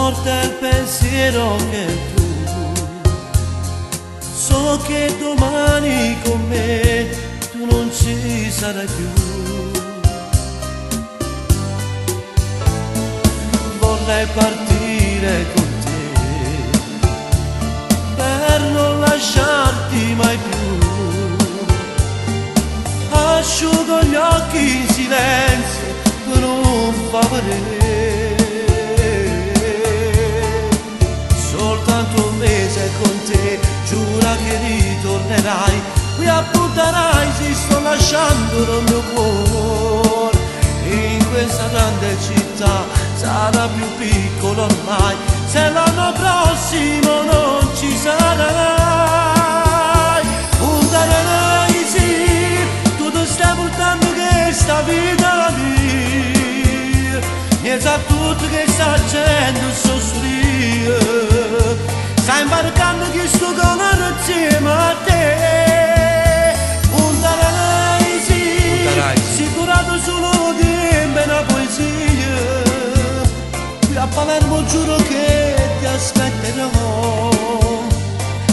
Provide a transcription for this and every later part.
forte il pensiero che tu so che domani con me tu non ci sarai più. Vorrei partire con te per non lasciarti mai più. Asciugo gli occhi in silenzio per non favore. Soltanto un mese con te, giura che ritornerai. Qui appunterai, si sto lasciando il mio cuore. In questa grande città sarà più piccolo ormai. Se l'anno prossimo non ci sarai, punterai sì, tu ti stai portando questa vita mia. Mi sa tutto che sta facendo soffrire. Stai imbarcando questo cuore insieme a te. Punterai sì, sicurato solo tempo e una poesia. Qui a Palermo giuro che ti aspetterò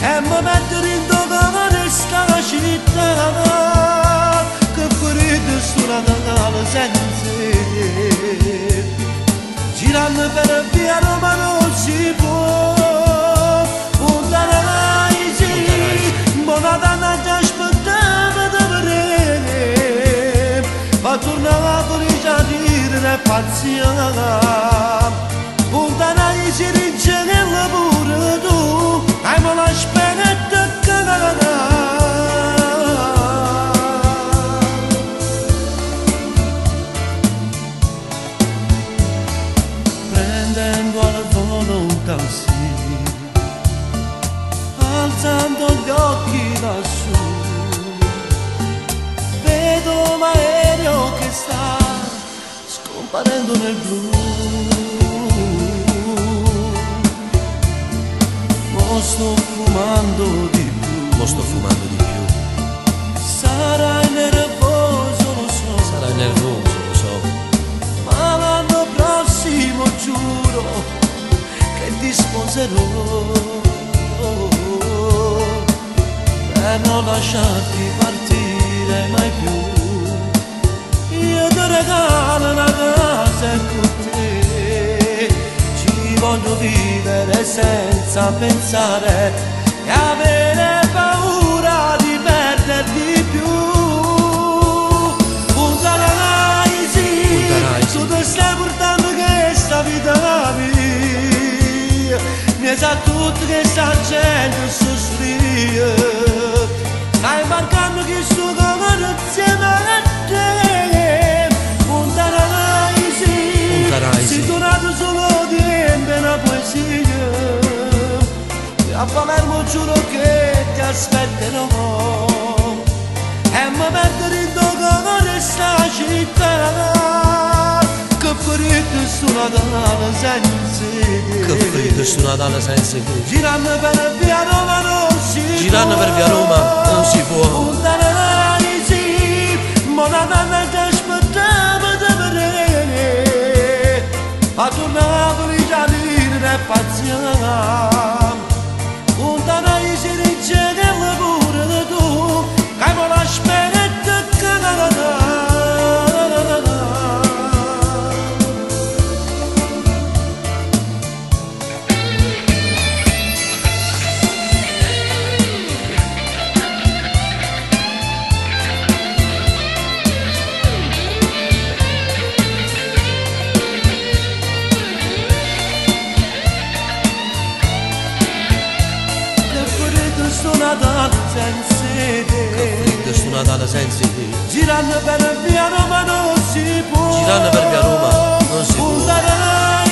e mi metterò in tuo cuore sta città che ferito sto Natale senza te. Girando per via Roma non si può. Punterai sì, buona donna ti aspettava da vedere, ma tornava fuori già a dire pazienza. Punterai si rigenella pure tu, hai me la spinetta che prendendo al volo un taxi, alzando gli occhi lassù, vedo l'aereo che sta scomparendo nel blu. Mo sto fumando di più, sarai nervoso lo so, ma l'anno prossimo giuro che ti sposerò per non lasciarti partire mai più. Io ti regalo una casa e con te ci voglio vivere senza pensare e avere paura di perderti più. Punterai sì, tu ti stai portando questa vita mia. Mi sa tutto che sta gente soffrire. Stai imbarcando questo cuore insieme a te. Punterai sì, sei durato solo tempo e una poesia. A Palermo giuro che ti aspetterò e mi metterò in tuo cuore sta città che ferito sto Natale senza te. Che freddo sto Natale senza te. Girando per via Roma non si può. Girando per via Roma non si può. Punterai sì, ma una donna ti aspettava da vedere, ma tornavo già a dire pazienza. Punterai si rigenella pure tu, che me la spinetta che Natale senza te. Che freddo sto Natale senza te. Girando per via Roma non si può. Girando per via Roma non si può. Punterai